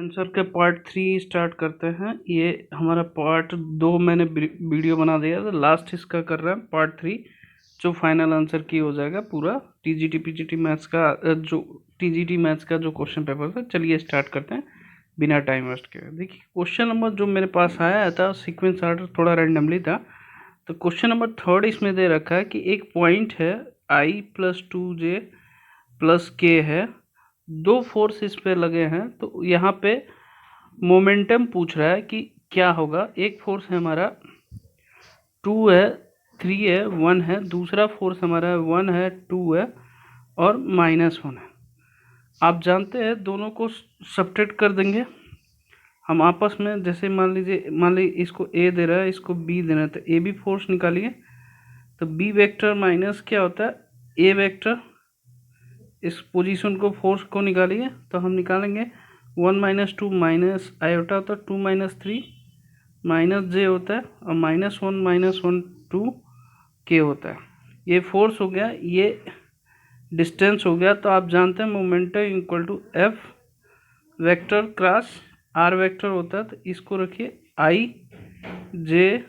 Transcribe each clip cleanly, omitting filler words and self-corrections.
Answer के part 3 start करते हैं। ये हमारा पार्ट 2 मैंने वीडियो बना दिया था, लास्ट इसका कर रहे हैं पार्ट 3 जो फाइनल आंसर की हो जाएगा पूरा टीजीटी पीजीटी मैथ्स का जो टीजीटी मैथ्स का जो क्वेश्चन पेपर था। चलिए स्टार्ट करते हैं बिना टाइम वेस्ट के। देखिए क्वेश्चन नंबर जो मेरे पास आया था सीक्वेंस आर्डर थोड़ा रैंडमली था। तो क्वेश्चन नंबर 3 इसमें दे रखा है कि एक पॉइंट है I+2J+K है, दो फोर्स इस पे लगे हैं। तो यहाँ पे मोमेंटम पूछ रहा है कि क्या होगा। एक फोर्स है हमारा 2 है, 3 है, 1 है, दूसरा फोर्स हमारा 1 है, 2 है और -1 है। आप जानते हैं दोनों को सब्ट्रैक्ट कर देंगे हम आपस में। जैसे मान लीजिए इसको A दे रहा है, इसको B देना है, तो A B फोर्स निकालिए। तो B वेक्टर माइनस क्या होता है A वेक्टर, इस पोजीशन को फोर्स को निकालिए। तो हम निकालेंगे 1 - 2 माइनस आयोटा होता है 2 - 3 -J होता है और -1 2 K होता है। ये फोर्स हो गया, ये डिस्टेंस हो गया। तो आप जानते हैं momentum equal to F vector cross R vector होता है। तो इसको रखिए I J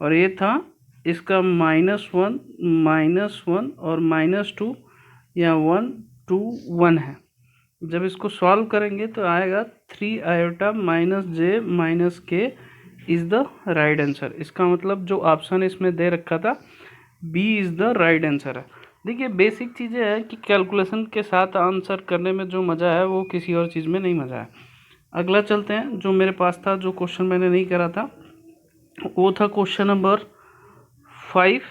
और ये था इसका -1 और -2 या 1 2 1 है। जब इसको सॉल्व करेंगे तो आएगा 3 iota -J -K is the right answer. इसका मतलब जो ऑप्शन इसमें दे रखा था B is the right answer है। देखिए बेसिक चीज़ें हैं कि कैलकुलेशन के साथ आंसर करने में जो मज़ा है वो किसी और चीज़ में नहीं मज़ा है। अगला चलते हैं जो मेरे पास था, जो क्वेश्चन मैंने नहीं करा था वो था क्वेश्चन नंबर 5।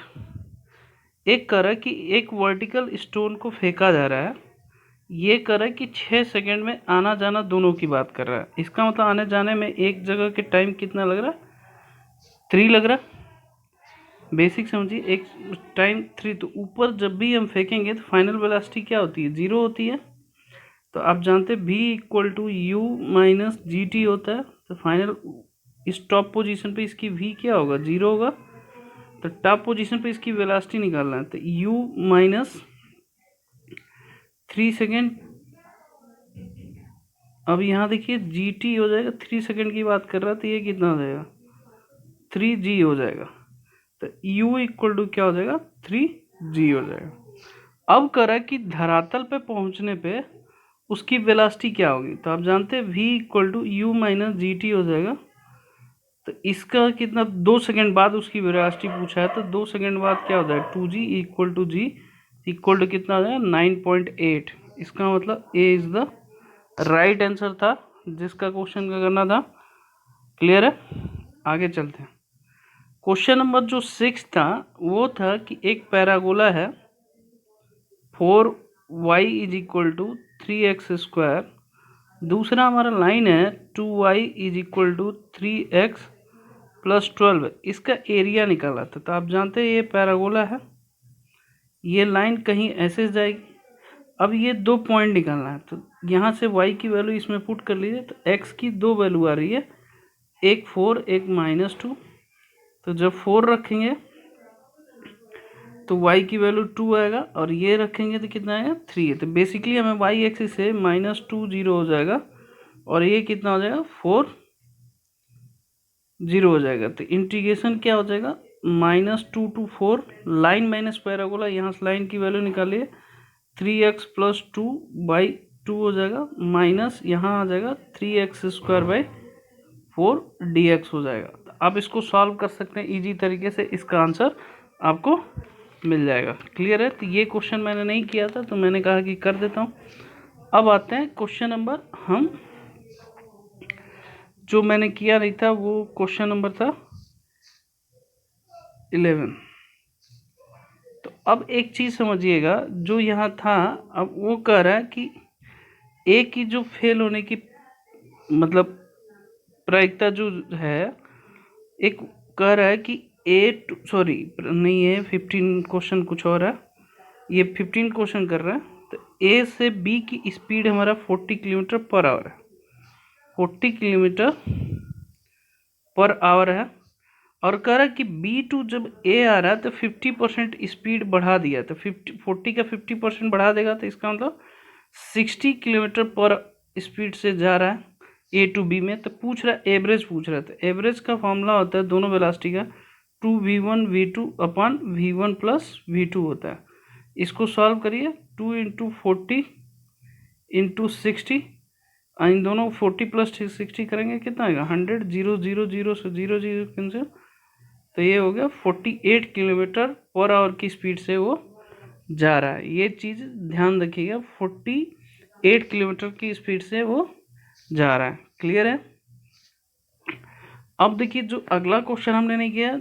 एक कर है कि एक वर्टिकल स्टोन को फेंका जा रहा है। ये कर रहा है कि 6 सेकंड में आना जाना दोनों की बात कर रहा है। इसका मतलब आने जाने में एक जगह के टाइम कितना लग रहा है, 3 लग रहा है। बेसिक समझिए, एक टाइम 3। तो ऊपर जब भी हम फेंकेंगे तो फाइनल वेलोसिटी क्या होती है, 0 होती है। तो आप जानते हैं V = U - GT होता है। तो फाइनल इस टॉप पोजीशन पे इसकी V क्या होगा, 0 होगा। तो टॉप पोजीशन पे इसकी वेलोसिटी निकालना है। तो U - 3 सेकेंड। अब यहाँ देखिए GT हो जाएगा, 3 सेकेंड की बात कर रहा है तो ये कितना हो जाएगा, 3G हो जाएगा। तो U = क्या हो जाएगा, 3G हो जाएगा। अब करा कि धरातल पे पहुंचने पे उसकी वेलोसिटी क्या होगी। तो आप जानते हैं V = U - GT हो जाएगा। तो इसका कितना, 2 सेकंड बाद उसकी वेलोसिटी पूछा है। तो 2 सेकंड बाद क्या हो जाएगा, 2G = G इक्वल टू कितना हो जाएगा, 9.8। इसका मतलब A is the right answer था जिसका क्वेश्चन का करना था। क्लियर है, आगे चलते हैं। क्वेश्चन नंबर जो 6 था वो था कि एक पैराबोला है 4y = 3x²। दूसरा हमारा लाइन है 2y = 3x + 12। इसका एरिया निकाला था। तो आप जानते हैं ये पैराबोला है, ये लाइन कहीं ऐसे जाएगी। अब ये दो पॉइंट निकालना है। तो यहाँ से y की वैल्यू इसमें पुट कर लीजिए। तो x की दो वैल्यू आ रही है, एक 4 एक -2। तो जब 4 रखेंगे तो y की वैल्यू 2 आएगा और ये रखेंगे तो कितना आएगा, 3 है। तो बेसिकली हमें y एक्सिस से -2 0 हो जाएगा और ये कितना हो जाएगा, 4 0 हो जाएगा। तो इंटीग्रेशन क्या हो जाएगा, -2 to 4 लाइन माइनस पैराबोला। यहाँ से लाइन की वैल्यू निकालिए, 3x + 2/2 हो जाएगा, माइनस यहाँ आ जाएगा 3x² 4 dx हो जाएगा। तो आप इसको सॉल्व कर सकते हैं इजी तरीके से, इसका आंसर आपको मिल जाएगा। क्लियर है। तो ये क्वेश्चन मैंने नहीं किया था तो मैंने कहा कि कर देता हूँ। अब आते हैं क्वेश्चन नंबर, हम जो मैंने किया नहीं था वो क्वेश्चन नंबर था 11। तो अब एक चीज़ समझिएगा, जो यहाँ था अब वो कह रहा है कि ए की जो फेल होने की मतलब प्रायिकता जो है, एक कह रहा है कि सॉरी नहीं है, 15 क्वेश्चन कुछ और है, ये 15 क्वेश्चन कर रहा है। तो ए से बी की स्पीड हमारा 40 km/h है, 40 km/h है। और कह रहा है कि B2 जब A आ रहा है तो 50% स्पीड बढ़ा दिया। तो 40 का 50% बढ़ा देगा तो इसका मतलब 60 km/h स्पीड से जा रहा है ए टू बी में, तो पूछ रहा है एवरेज पूछ रहा था। एवरेज का फॉर्मूला होता है दोनों वेलोसिटी का 2v1v2 upon v1 plus v2 होता है। इसको सॉल्व करिए, 2 इंटू 40 इंटू 60, इन दोनों 40 प्लस 60 करेंगे कितना आएगा 100, 0 0 0 से 0 0 कैंसिल, तो ये हो गया 48 किलोमीटर पर आवर की स्पीड से वो जा रहा है। ये चीज़ ध्यान रखिएगा, 48 किलोमीटर की स्पीड से वो जा रहा है। क्लियर है। अब देखिए जो अगला क्वेश्चन हमने नहीं किया,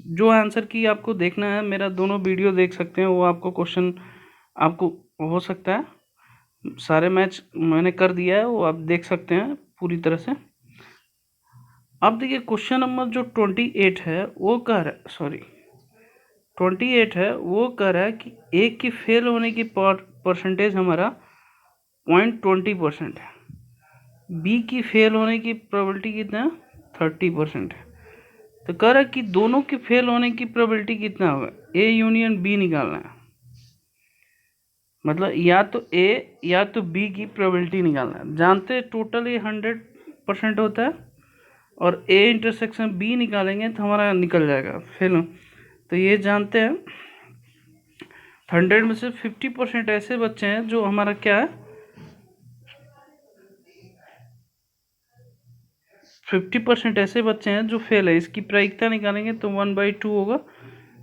जो आंसर की आपको देखना है, मेरा दोनों वीडियो देख सकते हैं, वो आपको क्वेश्चन आपको हो सकता है सारे मैच मैंने कर दिया है, वो आप देख सकते हैं पूरी तरह से। अब देखिए क्वेश्चन नंबर जो 28 है वो कह रहा है, सॉरी 28 है, वो कह रहा है कि ए की फेल होने की परसेंटेज हमारा 0.20% है, बी की फेल होने की प्रोबेबिलिटी कितना है 30% है। तो कह रहा है कि दोनों के फेल होने की प्रोबेबिलिटी कितना होगा, ए यूनियन बी निकालना है, मतलब या तो ए या तो बी की प्रोबेबिलिटी निकालना है। जानते हैं टोटल ये 100% होता है, और ए इंटरसेक्शन बी निकालेंगे तो हमारा निकल जाएगा फेल। तो ये जानते हैं 100 में से 50% ऐसे बच्चे हैं जो हमारा क्या है 50% ऐसे बच्चे हैं जो फेल है। इसकी प्रायिकता निकालेंगे तो 1/2 होगा,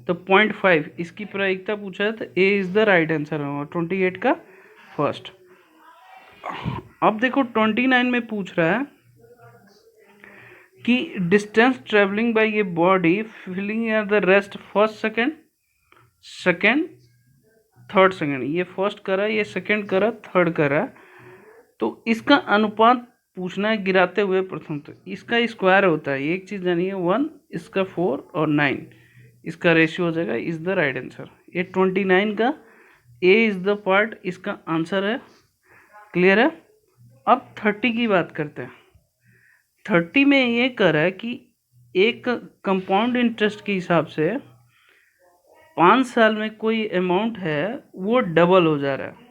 तो 0.5 इसकी प्रायिकता पूछा है, तो ए इज द राइट आंसर होगा 28 का फर्स्ट। अब देखो 29 में पूछ रहा है कि डिस्टेंस ट्रेवलिंग बाय ये body falling at the rest first second third second, ये फर्स्ट करा, ये सेकेंड करा, थर्ड करा, तो इसका अनुपात पूछना है गिराते हुए प्रथम। तो इसका स्क्वायर होता है, एक चीज़ जानिए 1, इसका 4 और 9, इसका रेशियो हो जाएगा, इज द राइट आंसर। ये 29 का ए इज द पार्ट इसका आंसर है। क्लियर है। अब 30 की बात करते हैं। 30 में ये कह रहा है कि एक कंपाउंड इंटरेस्ट के हिसाब से 5 साल में कोई अमाउंट है वो डबल हो जा रहा है।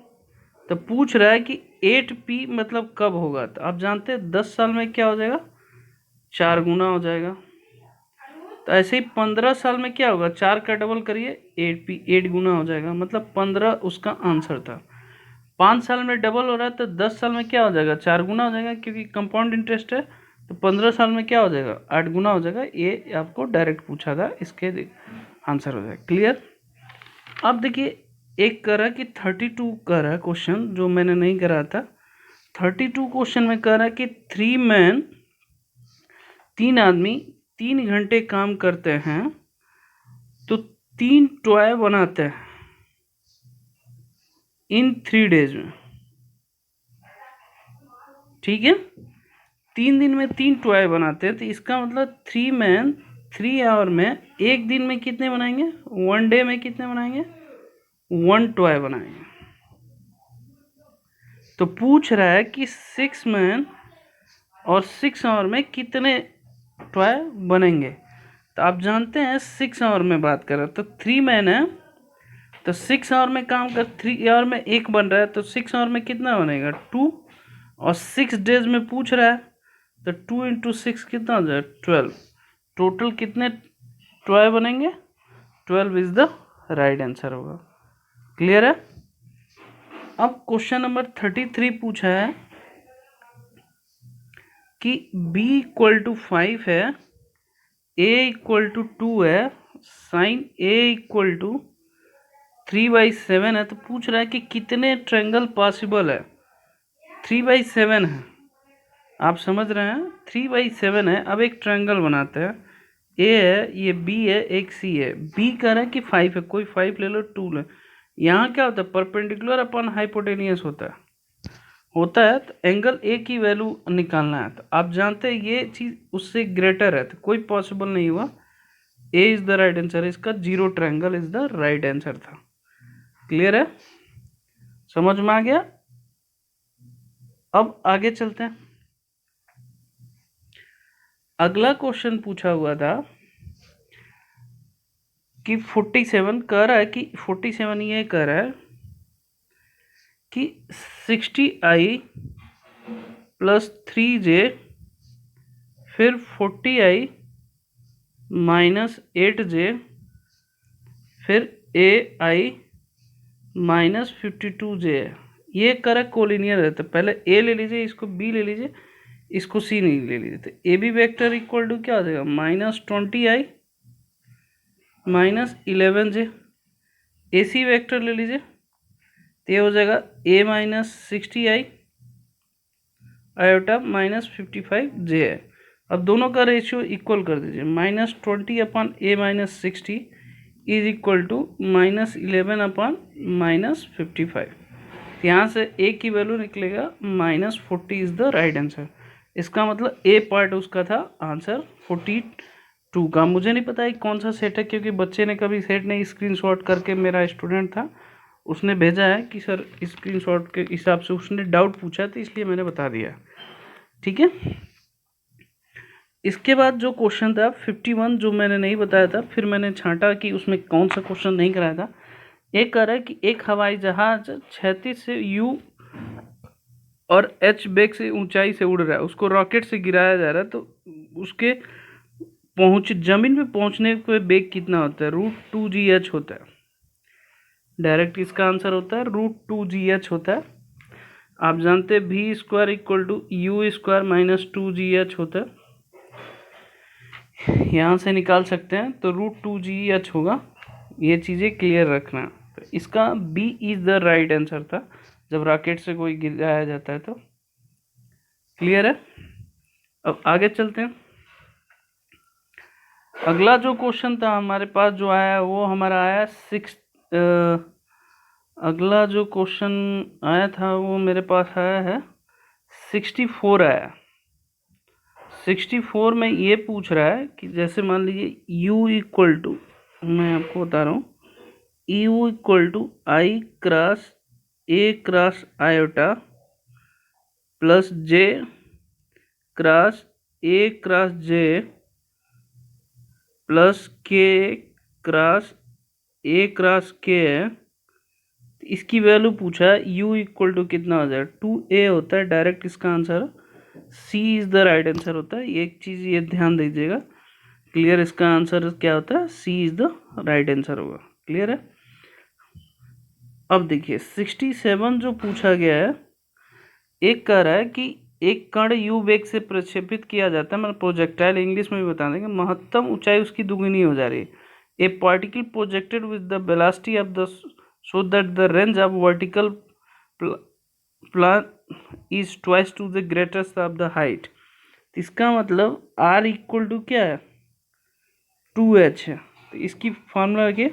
तो पूछ रहा है कि 8p मतलब कब होगा। तो आप जानते हैं 10 साल में क्या हो जाएगा 4 गुना हो जाएगा। तो ऐसे ही 15 साल में क्या होगा 4 का डबल करिए 8p 8 गुना हो जाएगा, मतलब 15 उसका आंसर था। 5 साल में डबल हो रहा है तो 10 साल में क्या हो जाएगा 4 गुना हो जाएगा, क्योंकि कंपाउंड इंटरेस्ट है। तो 15 साल में क्या हो जाएगा 8 गुना हो जाएगा। ये आपको डायरेक्ट पूछा था, इसके आंसर हो जाएगा। क्लियर। अब देखिए एक करा कि 32 करा है क्वेश्चन, जो मैंने नहीं करा था। 32 क्वेश्चन में कह रहा है कि 3 आदमी 3 घंटे काम करते हैं तो 3 टॉय बनाते हैं इन 3 डेज में। ठीक है, 3 दिन में 3 टॉय बनाते हैं, तो इसका मतलब 3 मैन 3 आवर में एक दिन में कितने बनाएंगे, 1 डे में कितने बनाएंगे 1 टॉय बनाएंगे। तो पूछ रहा है कि 6 मैन और 6 आवर में कितने टॉय बनेंगे। तो आप जानते हैं 6 आवर में बात कर रहे हैं, तो 3 मैन है तो 6 आवर में काम कर, 3 आवर में एक बन रहा है, तो 6 आवर में कितना बनेगा 2, और 6 डेज में पूछ रहा है, तो 2 इंटू 6 कितना हो जाएगा 12। टोटल कितने टॉय बनेंगे 12 इज द राइट आंसर होगा। क्लियर है। अब क्वेश्चन नंबर 33 पूछा है कि b इक्वल टू 5 है, a इक्वल टू 2 है, साइन a इक्वल टू 3/7 है। तो पूछ रहा है कि कितने ट्रायंगल पॉसिबल है। 3/7 है, आप समझ रहे हैं 3/7 है। अब एक ट्रायंगल बनाते हैं, a है, ये b है, एक c है। b कह रहा है कि 5 है, कोई 5 ले लो 2 ले। यहाँ क्या होता है परपेंडिकुलर अपॉन हाइपोटेनियस होता है, तो एंगल ए की वैल्यू निकालना है। तो आप जानते हैं ये चीज़ उससे ग्रेटर है, तो कोई पॉसिबल नहीं हुआ। ए इज द राइट आंसर, इसका 0 triangle is the right answer था। क्लियर है, समझ में आ गया। अब आगे चलते हैं। अगला क्वेश्चन पूछा हुआ था कि 47 कह रहा है कि 47 ये कह रहा है कि 60i प्लस 3j फिर 40i माइनस 8j फिर ai माइनस 52j है। ये करेक्ट कोलिनियर रहता है। पहले a ले लीजिए, इसको b ले लीजिए, इसको c नहीं ले लीजिए। तो A B vector equal to क्या हो जाएगा, minus 20i minus 11j। A C vector ले लीजिए तो ये हो जाएगा a minus 60i iota minus 55j है। अब दोनों का रेशियो इक्वल कर दीजिए, minus 20 upon a minus 60 is equal to minus 11 upon minus 55। यहाँ से a की वैल्यू निकलेगा minus 40 is the right answer. इसका मतलब a पार्ट उसका था आंसर 42 का। मुझे नहीं पता है कौन सा सेट है, क्योंकि बच्चे ने कभी सेट नहीं स्क्रीनशॉट करके, मेरा स्टूडेंट था उसने भेजा है कि सर स्क्रीनशॉट के हिसाब से उसने डाउट पूछा, तो इसलिए मैंने बता दिया। ठीक है, इसके बाद जो क्वेश्चन था 51 जो मैंने नहीं बताया था, फिर मैंने छांटा कि उसमें कौन सा क्वेश्चन नहीं कराया था। एक कह रहा है कि एक हवाई जहाज क्षैतिज से u और h वेग से ऊंचाई से उड़ रहा है, उसको रॉकेट से गिराया जा रहा है, तो उसके जमीन पे पहुंचने पे वेग कितना होता है, √2gh होता है। डायरेक्ट इसका आंसर होता है √2gh होता है। आप जानते हैं v square equal to u square minus 2gh होता है, यहाँ से निकाल सकते हैं, तो √2gh होगा। ये चीज़ें क्लियर रखना। तो इसका B is the right answer था, जब रॉकेट से कोई गिराया जाता है तो। क्लियर है। अब आगे चलते हैं। अगला जो क्वेश्चन था हमारे पास जो आया वो हमारा आया अगला जो क्वेश्चन आया था वो मेरे पास आया है 64 आया। 64 में ये पूछ रहा है कि जैसे मान लीजिए u इक्वल टू, मैं आपको बता रहा हूँ, u equal to I cross A cross iota plus J cross A cross J plus K cross A cross K है। इसकी वैल्यू पूछा है, u इक्वल टू कितना हो जाएगा, 2a होता है डायरेक्ट इसका answer. c is the right answer होता है। एक चीज़ ये ध्यान दीजिएगा, क्लियर। इसका आंसर क्या होता है, c is the right answer होगा। क्लियर है। अब देखिए 67 जो पूछा गया है, एक कह रहा है कि एक कण u वेग से प्रक्षेपित किया जाता है, मतलब प्रोजेक्टाइल इंग्लिश में भी बता देंगे, महत्तम ऊंचाई उसकी दुगुनी हो जा रही है। ए particle projected with the velocity of the so that the range of vertical plan is twice to the greatest of the height। इसका मतलब r इक्वल टू क्या है, 2h है। तो इसकी फॉर्मूला है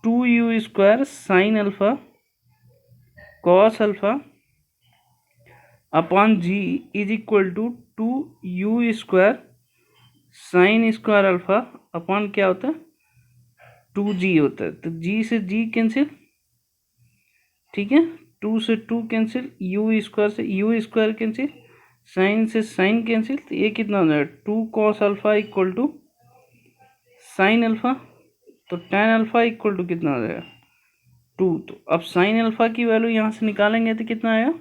2u square sine alpha cos alpha upon g is equal to 2u square sine square alpha upon क्या होता है, 2g होता है। तो g से g कैंसिल, ठीक है, 2 से 2 कैंसिल, u स्क्वायर से u स्क्वायर कैंसिल, साइन से साइन कैंसिल। तो ये कितना हो जाएगा, 2 cos alpha equal to sine alpha. तो tan अल्फा इक्वल टू कितना हो जाएगा, 2। तो अब साइन अल्फा की वैल्यू यहाँ से निकालेंगे तो कितना आएगा,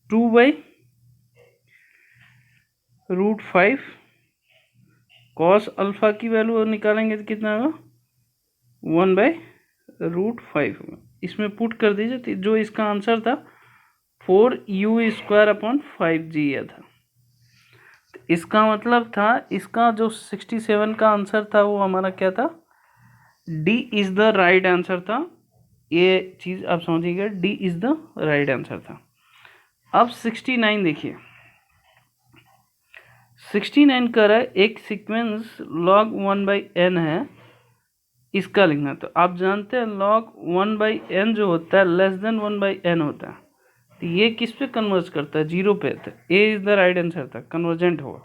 2/√5। कॉस अल्फा की वैल्यू निकालेंगे तो कितना होगा, 1/√5 होगा। इसमें पुट कर दीजिए, तो जो इसका आंसर था 4u स्क्वायर अपॉन 5g था। तो इसका मतलब था, इसका जो 67 का आंसर था वो हमारा क्या था, D is the right answer था। ये चीज़ आप समझिएगा, D is the right answer था। अब 69 देखिए, 69 कर रहा है एक सीक्वेंस log 1/n है, इसका लिखना। तो आप जानते हैं log 1/n जो होता है लेस देन 1/n होता है। तो ये किस पे कन्वर्ज करता है, 0 पे। तो ए इज द राइट आंसर था, कन्वर्जेंट होगा।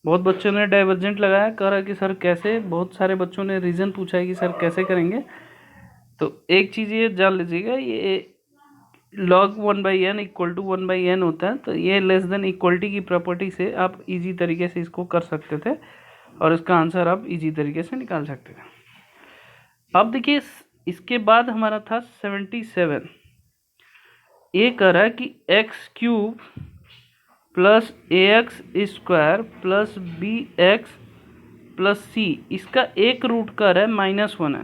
बहुत बच्चों ने डाइवर्जेंट लगाया, कह रहा कि सर कैसे, बहुत सारे बच्चों ने रीज़न पूछा है कि सर कैसे करेंगे। तो एक चीज़ ये जान लीजिएगा, ये log 1/n equal to 1/n होता है। तो ये लेस देन इक्वलिटी की प्रॉपर्टी से आप इजी तरीके से इसको कर सकते थे, और इसका आंसर आप इजी तरीके से निकाल सकते थे। अब देखिए इसके बाद हमारा था 77। ए कह रहा है कि x cube plus a x square plus b x plus c, इसका एक रूट कर है -1 है।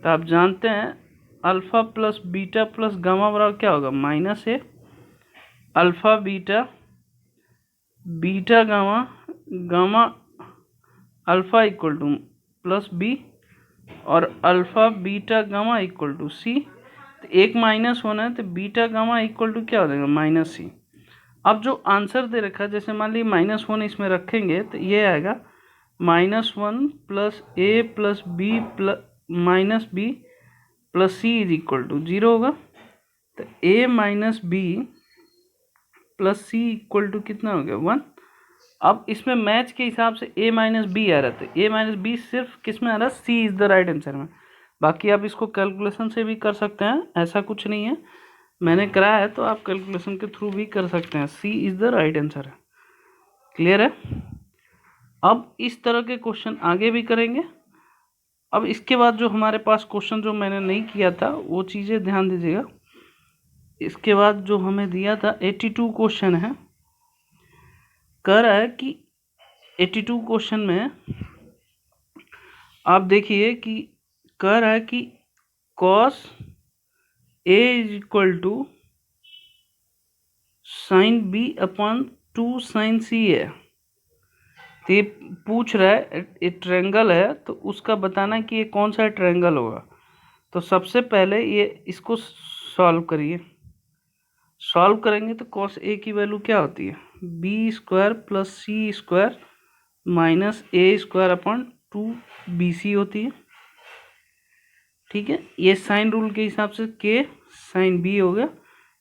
तो आप जानते हैं alpha plus beta plus gamma बराबर क्या होगा, -a। Alpha beta, beta gamma, gamma alpha equal to plus b, और alpha beta gamma equal to c. तो एक -1 है तो बीटा गामा इक्वल टू क्या हो जाएगा, -c। अब जो आंसर दे रखा है, जैसे मान लीजिए -1 इसमें रखेंगे तो ये आएगा -1 plus a plus b plus minus b plus c is equal to 0 होगा। तो a minus b plus c equal to कितना हो गया, 1। अब इसमें मैच के हिसाब से ए माइनस बी आ रहा था, ए माइनस बी सिर्फ किस में आ रहा है, सी इज़ द राइट आंसर में। बाकी आप इसको कैलकुलेशन से भी कर सकते हैं, ऐसा कुछ नहीं है, मैंने कराया है तो आप कैलकुलेशन के थ्रू भी कर सकते हैं। सी इज़ द राइट आंसर है। क्लियर है। अब इस तरह के क्वेश्चन आगे भी करेंगे। अब इसके बाद जो हमारे पास क्वेश्चन जो मैंने नहीं किया था वो चीज़ें ध्यान दीजिएगा। इसके बाद जो हमें दिया था 82 क्वेश्चन है, कह रहा है कि 82 क्वेश्चन में आप देखिए कि कह रहा है कि cos a is equal to sine b upon 2 sine c है। तो ये पूछ रहा है ये ट्रायंगल है तो उसका बताना है कि ये कौन सा ट्रायंगल होगा। तो सबसे पहले ये इसको सॉल्व करिए। सॉल्व करेंगे तो कॉस ए की वैल्यू क्या होती है, B square plus c square minus a square upon 2bc होती है। ठीक है, ये साइन रूल के हिसाब से के साइन बी हो गया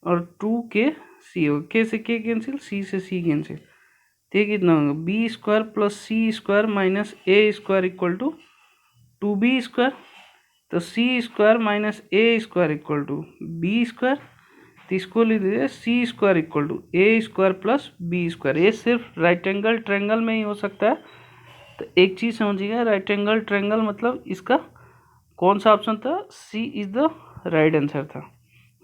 और 2k c हो गया, के से के कैंसिल, सी से सी कैंसिल। तो ये कितना होगा, b square plus c square minus a square equal to 2b square. तो c square minus a square equal to b square. तो इसको लिख दीजिए c square equal to a square plus b square. ये सिर्फ राइट एंगल ट्रायंगल में ही हो सकता है। तो एक चीज़ समझिएगा, राइट एंगल ट्रायंगल मतलब इसका कौन सा ऑप्शन था, सी इज़ द राइट आंसर था।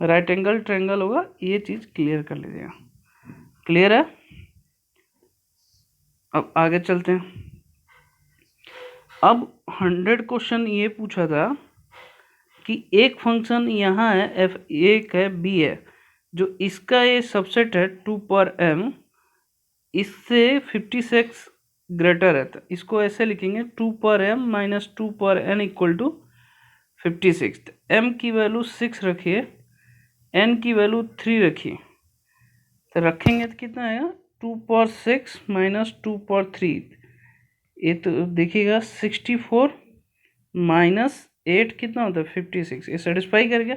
राइट एंगल ट्रायंगल होगा, ये चीज़ क्लियर कर लीजिएगा। क्लियर है। अब आगे चलते हैं। अब 100 क्वेश्चन ये पूछा था कि एक फंक्शन यहाँ है एफ, एक है बी है, जो इसका ये सबसेट है 2 पर m, इससे 56 ग्रेटर है। तो इसको ऐसे लिखेंगे 2 पर m माइनस 2 पर n इक्वल टू 56। m की वैल्यू 6 रखिए, n की वैल्यू 3 रखिए। तो रखेंगे तो कितना आएगा, 2 पर 6 माइनस 2 पर 3। ये तो देखिएगा 64 माइनस 8 कितना होता है, 56। ये सेटिस्फाई कर गया।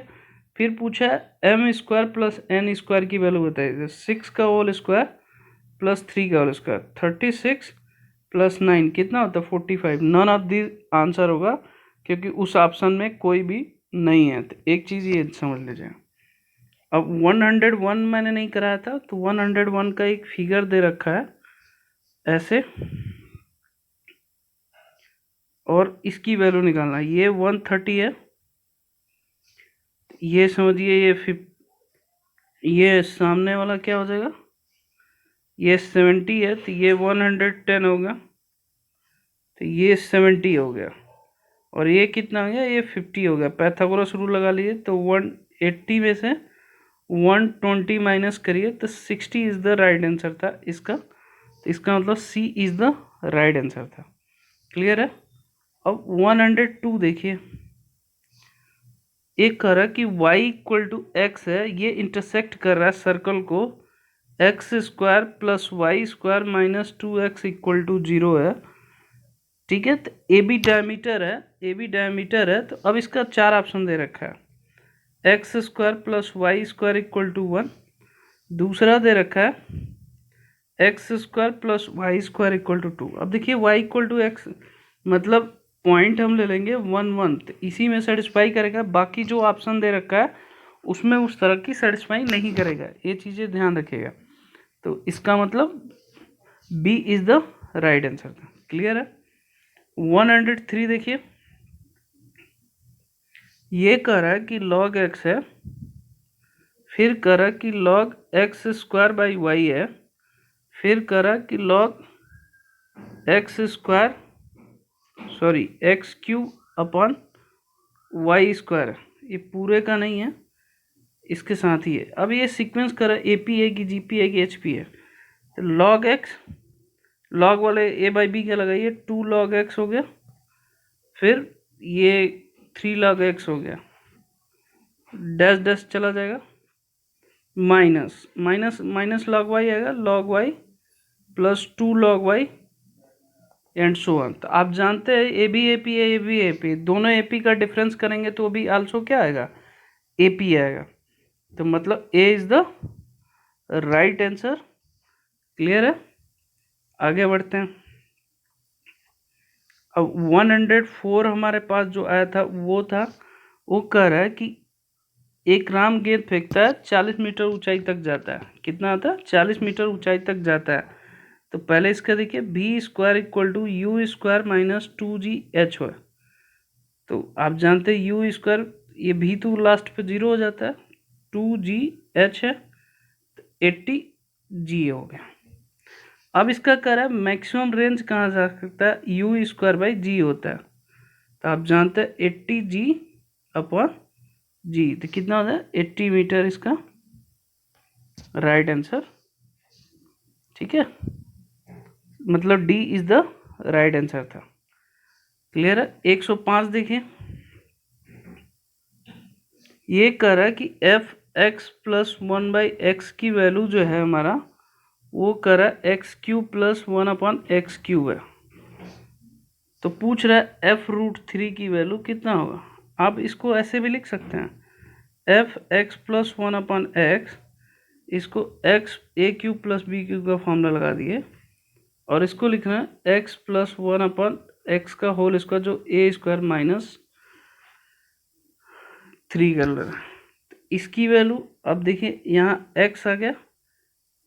फिर पूछा है M square plus N square की वैल्यू बताइए। 6 का होल स्क्वायर प्लस 3 का होल स्क्वायर, 36 प्लस 9 कितना होता है, 45। नन ऑफ दी आंसर होगा क्योंकि उस ऑप्शन में कोई भी नहीं है। तो एक चीज़ ये समझ लीजिए। अब 101 मैंने नहीं कराया था, तो 101 का एक फिगर दे रखा है ऐसे, और इसकी वैल्यू निकालना है। ये 130 है, ये समझिए ये सामने वाला क्या हो जाएगा, ये 70 है तो ये 110 होगा, तो ये 70 हो गया, और ये कितना हो गया, ये 50 हो गया। पैथागोरस रूल लगा लीजिए तो 180 में से 120 माइनस करिए तो 60 इज़ द राइट आंसर था इसका। तो इसका मतलब सी इज़ द राइट आंसर था। क्लियर है। अब 102 देखिए, एक कह रहा है कि y इक्वल टू एक्स है, ये इंटरसेक्ट कर रहा है सर्कल को X square plus Y square minus 2x equal to 0 है। ठीक है, तो ए बी डायमीटर है, ए बी डायमीटर है। तो अब इसका 4 ऑप्शन दे रखा है, X square plus Y square equal to 1। दूसरा दे रखा है X square plus Y square equal to 2। अब देखिए y इक्वल टू एक्स मतलब पॉइंट हम ले लेंगे 1 1, तो इसी में सेटिस्फाई करेगा। बाकी जो ऑप्शन दे रखा है उसमें उस तरह की सेटिस्फाई नहीं करेगा, ये चीज़ें ध्यान रखिएगा। तो इसका मतलब B is the right answer था। क्लियर है। 103 देखिए, ये कह रहा है कि log x है फिर करा कि log X square by Y है, फिर करा कि log X square X cube upon Y square है, ये पूरे का नहीं है, इसके साथ ही है। अब ये सीक्वेंस करा ए पी है कि जी पी है कि एच पी है, तो log एक्स, log वाले ए बाई बी क्या लगाइए, 2 log एक्स हो गया, फिर ये 3 log एक्स हो गया, डैश डैश चला जाएगा, minus minus minus log Y आएगा, log Y plus 2 log Y and so on. तो आप जानते हैं ए बी ए पी है, ए बी ए पी, दोनों ए पी का डिफरेंस करेंगे तो भी आल्सो क्या आएगा, ए पी आएगा। तो मतलब a is the right answer. Clear है, आगे बढ़ते हैं। अब 104 हमारे पास जो आया था वो था, वो कह रहा है कि एक राम गेंद फेंकता है, 40 मीटर ऊंचाई तक जाता है। कितना आता है, 40 मीटर ऊंचाई तक जाता है। तो पहले इसका देखिए B square equal to U square minus 2GH है। तो आप जानते हैं यू स्क्वायर, ये भी तो लास्ट पे 0 हो जाता है, 2GH है, 80G हो गया। अब इसका कह रहा है मैक्सिमम रेंज कहाँ जा सकता है, यू स्क्वायर बाई जी होता है। तो आप जानते हैं 80G अपॉन जी, तो कितना होता है 80 मीटर, इसका राइट आंसर। ठीक है, मतलब D is the right answer था। क्लियर है। 105 देखिए, ये कह रहा है कि एफ एक्स प्लस 1/x की वैल्यू जो है हमारा, वो कह रहा है एक्स क्यूब प्लस 1/x³ है। तो पूछ रहा है f√3 की वैल्यू कितना होगा। आप इसको ऐसे भी लिख सकते हैं, एफ एक्स प्लस 1/x, इसको एक्स ए क्यूब प्लस बी क्यूब का फॉर्मूला लगा दिए, और इसको लिखना है एक्स प्लस 1/x का होल स्क्वायर, जो ए स्क्वायर माइनस 3 कर लेना। इसकी वैल्यू अब देखिए, यहाँ x आ गया,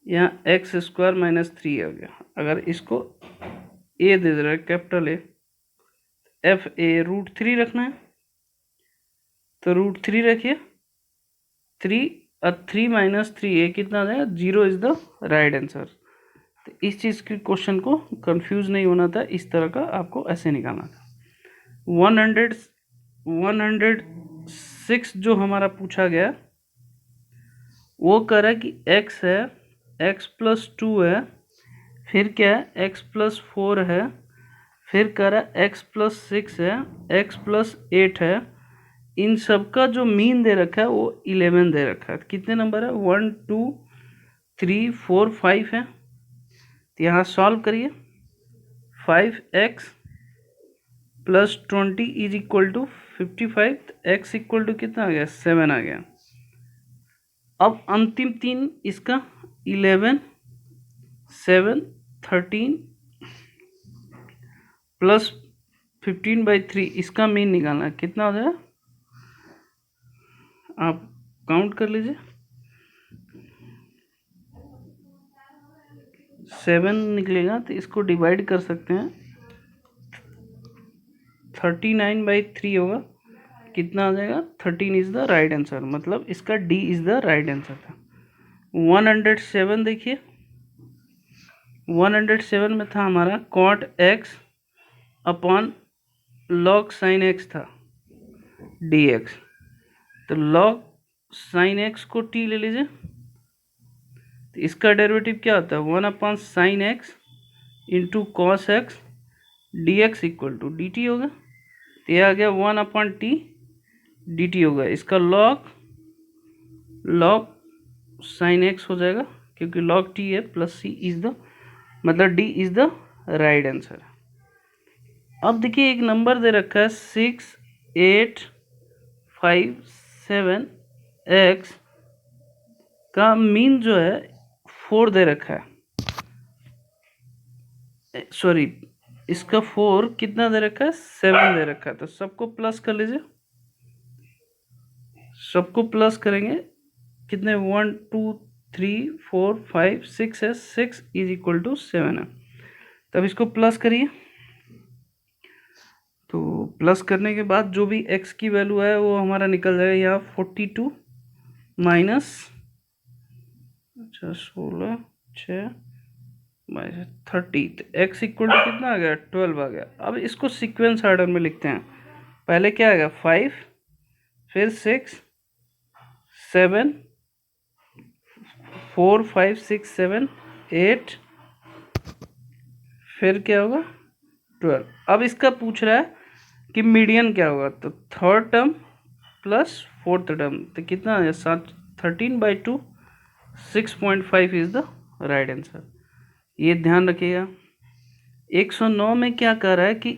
यहाँ एक्स स्क्वायर माइनस 3 आ गया। अगर इसको a दे दे रहा है, कैपिटल ए, एफ ए √3 रखना है, तो √3 रखिए, 3 और 3 माइनस 3 ए कितना आ जाएगा, 0 इज द राइट आंसर। तो इस चीज़ के क्वेश्चन को कंफ्यूज नहीं होना था, इस तरह का आपको ऐसे निकालना था। 106 जो हमारा पूछा गया, वो कह रहा है कि x है, x प्लस 2 है, फिर क्या है x प्लस 4 है, फिर कह रहा है x प्लस 6 है, x प्लस 8 है। इन सब का जो मीन दे रखा है वो 11 दे रखा है। कितने नंबर है, 1 2 3 4 5 है। तो यहाँ सॉल्व करिए, 5x plus 20 is equal to 55, x equal to कितना आ गया, 7 आ गया। अब अंतिम तीन इसका 11 7 13 प्लस 15/3, इसका मीन निकालना है, कितना हो जाएगा, आप काउंट कर लीजिए। 7 निकलेगा तो इसको डिवाइड कर सकते हैं, 39/3 होगा, कितना आ जाएगा, 13 इज द राइट आंसर। मतलब इसका D is the right answer था। 107 देखिए, 107 में था हमारा cot x upon log sin x था dx। तो log sin x को t ले लीजिए, तो इसका डेरिवेटिव क्या होता है, 1/sin x into cos X dx equal to dt होगा। तो यह आ गया 1/t dt होगा। इसका log sin x हो जाएगा, क्योंकि log t है, प्लस c इज द, मतलब d is the right answer. अब देखिए एक नंबर दे रखा है 6 8 5 7 x का मीन जो है 4 दे रखा है, सॉरी इसका 4 कितना दे रखा है, 7 दे रखा है। तो सबको प्लस कर लीजिए, सबको प्लस करेंगे, कितने 1 2 3 4 5 6 है, 6 इज इक्वल टू 7 है। तब इसको प्लस करिए, तो प्लस करने के बाद जो भी x की वैल्यू है वो हमारा निकल जाएगा, यहाँ 42 माइनस 16 6 22 30, तो x इक्वल टू कितना आ गया 12 आ गया। अब इसको सीक्वेंस ऑर्डर में लिखते हैं। पहले क्या आएगा 5, फिर 6 7 4 5 6 7 8, फिर क्या होगा 12। अब इसका पूछ रहा है कि मीडियन क्या होगा, तो third term plus fourth term, तो कितना है 13/2 6.5 इज द राइट आंसर। ये ध्यान रखिएगा। 109 में क्या कर रहा है कि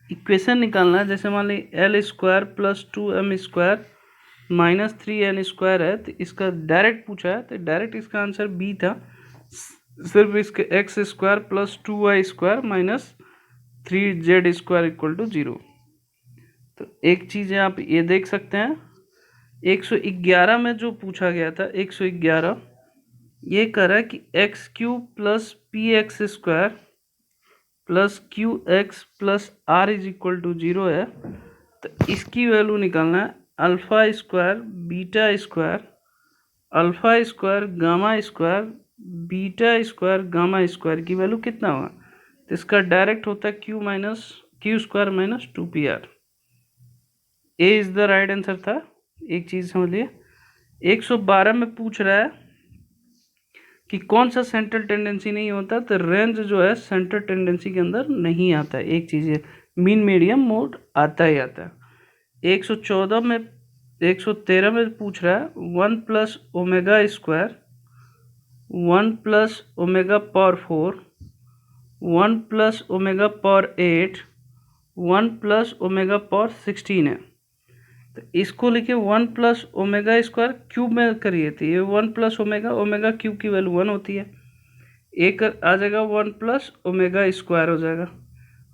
इक्वेशन निकालना है। जैसे मान ली L² + 2m² -3n² है, तो इसका डायरेक्ट पूछा है, तो डायरेक्ट इसका आंसर बी था। सिर्फ इसके x² + 2y² - 3z² = 0। तो एक चीज़ है आप ये देख सकते हैं। 111 में जो पूछा गया था 111, ये कर रहा है कि x³ + px² + qx + r = 0 है। तो इसकी वैल्यू निकालना है α², β², α² γ² β² γ² की वैल्यू कितना होगा, तो इसका डायरेक्ट होता है q² - 2pr। A is the right answer था। एक चीज समझिए, 112 में पूछ रहा है कि कौन सा सेंट्रल टेंडेंसी नहीं होता, तो रेंज जो है सेंट्रल टेंडेंसी के अंदर नहीं आता है। एक चीज है मीन मीडियम मोड आता ही आता है। 113 में पूछ रहा है 1 + ω², 1 + ω⁴, 1 + ω⁴8, 1 + ω⁴16 है। तो इसको लिखिए 1 + ω² क्यूब में करिए, तो ये 1 + ω³ की वैल्यू 1 होती है। एक आ जाएगा 1 + ω² हो जाएगा,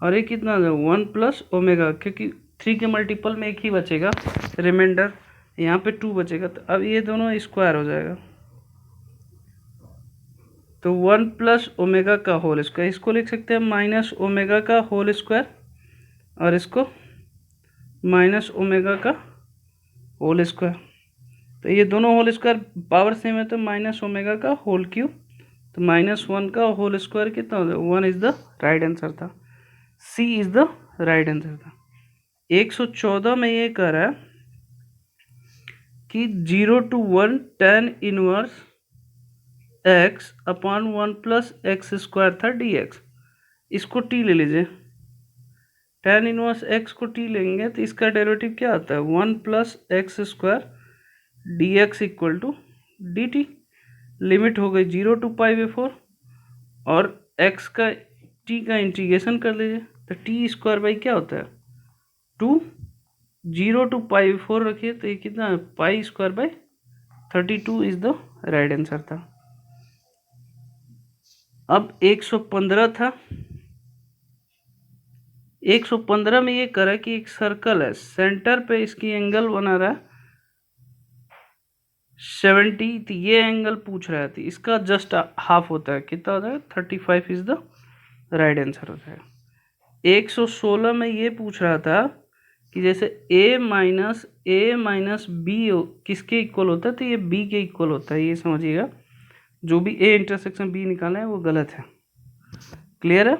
और ये कितना आ जाएगा 1 + ω, क्योंकि 3 के मल्टीपल में एक ही बचेगा रिमाइंडर, यहाँ पे 2 बचेगा। तो अब ये दोनों स्क्वायर हो जाएगा, तो 1 + ω², इसको लिख सकते हैं -ω² और इसको -ω²। तो ये दोनों होल स्क्वायर पावर सेम है, तो -ω3, तो -1² कितना हो जाएगा 1 इज द राइट आंसर था। सी इज द राइट आंसर था। 114 में ये कह रहा है कि 0 to 1 tan inverse x upon 1 + x² था dx। इसको t ले लीजिए, tan इनवर्स x को t लेंगे तो इसका डेरिवेटिव क्या आता है 1 + x² dx = dt। लिमिट हो गई 0 to π/4, और x का t का इंटीग्रेशन कर लीजिए, तो t² क्या होता है 2, 0 to π/4 रखिए, तो ये कितना है π² 32 इज द राइट आंसर था। अब 115 था। 115 में ये करा कि एक सर्कल है, सेंटर पे इसकी एंगल बना रहा है 70, तो ये एंगल पूछ रहा है, इसका जस्ट हाफ होता है, कितना होता है 35 इज द राइट आंसर हो जाएगा। 116 में ये पूछ रहा था कि जैसे a - b किसके इक्वल होता है, तो ये b के इक्वल होता है। ये समझिएगा, जो भी a इंटरसेक्शन b निकाला है वो गलत है। क्लियर है।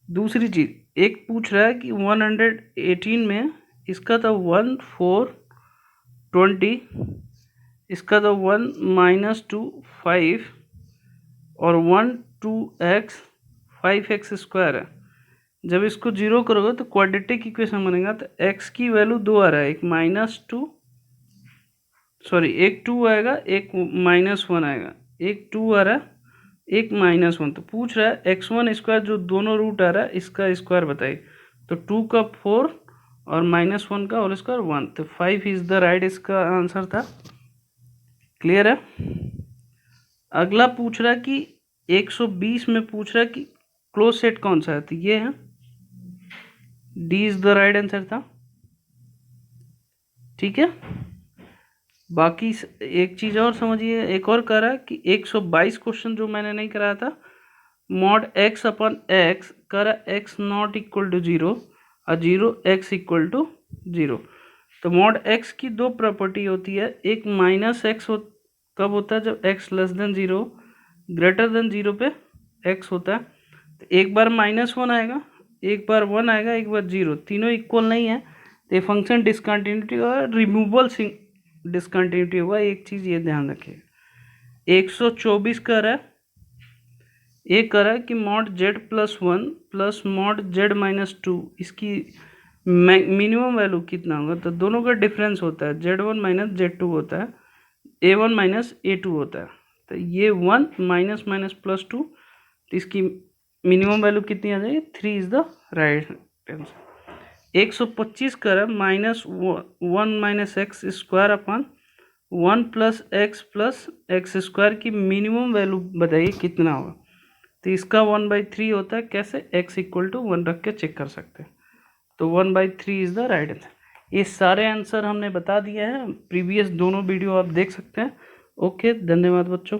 दूसरी चीज एक पूछ रहा है कि 118 में इसका था 1 4 20, इसका था 1 -2 5, और 1 2x 5x² है। जब इसको 0 करोगे तो क्वाड्रेटिक इक्वेशन बनेगा, तो x की वैल्यू 2 आ रहा है, एक एक 2 आएगा, एक -1 आएगा, एक 2 आ रहा है, एक -1। तो पूछ रहा है x1² जो दोनों रूट आ रहा है इसका स्क्वायर बताइए, तो 2 का 4 और -1 का होल स्क्वायर 1, तो 5 इज द राइट इसका आंसर था। क्लियर है। अगला पूछ रहा है कि 120 में पूछ रहा है कि क्लोज सेट कौन सा है, तो ये है D is the right answer था। ठीक है। बाकी एक चीज और समझिए, एक और कह रहा है कि 122 क्वेश्चन जो मैंने नहीं कराया था, mod x अपॉन x करा x नॉट इक्वल टू 0 और 0x इक्वल टू 0। तो mod x की दो प्रॉपर्टी होती है, एक -x कब होता है? जब x less than 0 greater than 0 पे x होता है। तो एक बार -1 आएगा, एक बार 1 आएगा, एक बार 0, तीनों इक्वल नहीं है तो ये फंक्शन डिसकंटिन्यूटी और रिमूवल डिसकंटिन्यूटी होगा। एक चीज़ ये ध्यान रखिए, 124 कर रहा है, ये कर रहा है कि mod z plus 1 plus mod z minus 2, इसकी मिनिमम वैल्यू कितना होगा? तो दोनों का डिफरेंस होता है, z1 माइनस z2 होता है, a1 माइनस a2 होता है। तो ये 1 माइनस माइनस प्लस 2, तो इसकी मिनिमम वैल्यू कितनी आ जाएगी? 3 इज द राइट आंसर। 125 कर -1 minus x square upon 1 plus x square की मिनिमम वैल्यू बताइए कितना होगा? तो इसका 1/3 होता है। कैसे? x इक्वल टू 1 रख के चेक कर सकते हैं। तो 1/3 इज द राइट आंसर। ये सारे आंसर हमने बता दिए हैं, प्रीवियस दोनों वीडियो आप देख सकते हैं। ओके, धन्यवाद बच्चों।